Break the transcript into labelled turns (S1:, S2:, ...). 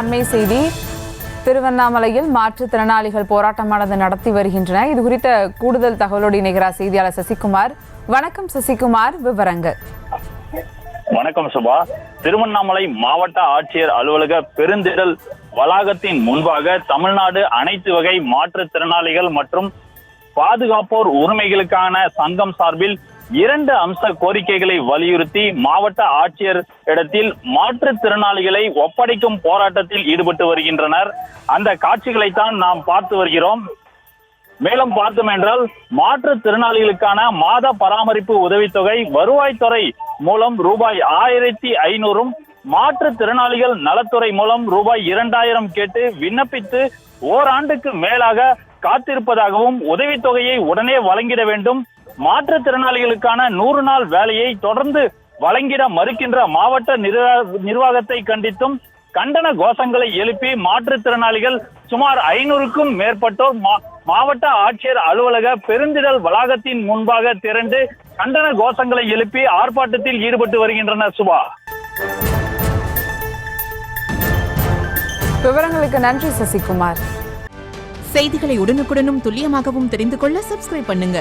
S1: அண்மை செய்தி. திருவண்ணாமலையில் மாற்றுத்திறனாளிகள் போராட்டமானது நடத்தி வருகின்றன. இது குறித்த கூடுதல் தகவலோடு இணைகிறார் செய்தியாளர் சசிகுமார். வணக்கம் சசிகுமார், விவரங்கள்.
S2: வணக்கம் சுபா. திருவண்ணாமலை மாவட்ட ஆட்சியர் அலுவலக பெருந்திடல் வளாகத்தின் முன்பாக தமிழ்நாடு அனைத்து வகை மாற்றுத்திறனாளிகள் மற்றும் பாதுகாப்போர் உரிமைகளுக்கான சங்கம் சார்பில் 2 அம்ச கோரிக்கைகளை வலியுறுத்தி மாவட்ட ஆட்சியர் இடத்தில் மாற்றுத்திறனாளிகளை ஒப்படைக்கும் போராட்டத்தில் ஈடுபட்டு வருகின்றனர். அந்த காட்சிகளைத்தான் நாம் பார்த்து வருகிறோம். மேலும் பார்த்தோம் என்றால் மாற்றுத்திறனாளிகளுக்கான மாத பராமரிப்பு உதவித்தொகை வருவாய்த்துறை மூலம் ரூபாய் 1500, மாற்றுத்திறனாளிகள் நலத்துறை மூலம் ரூபாய் 2000 கேட்டு விண்ணப்பித்து ஓராண்டுக்கு மேலாக காத்திருப்பதாகவும் உதவித்தொகையை உடனே வழங்கிட வேண்டும், மாற்றுத்திறனாளிகளுக்கான 100 நாள் வேலையை தொடர்ந்து வழங்கிட மறுக்கின்ற மாவட்ட நிர்வாகத்தை கண்டித்தும் கண்டன கோஷங்களை எழுப்பி மாற்றுத்திறனாளிகள் சுமார் 500க்கும் மேற்பட்டோர் மாவட்ட ஆட்சியர் அலுவலக பெருந்திடல் வளாகத்தின் முன்பாக திரண்டு கண்டன கோஷங்களை எழுப்பி ஆர்ப்பாட்டத்தில் ஈடுபட்டு வருகின்றனர். சுபா,
S1: விவரங்களுக்கு நன்றி சசிகுமார்.
S3: செய்திகளை உடனுக்குடனும் துல்லியமாகவும் தெரிந்து கொள்ள சப்ஸ்கிரைப் பண்ணுங்க.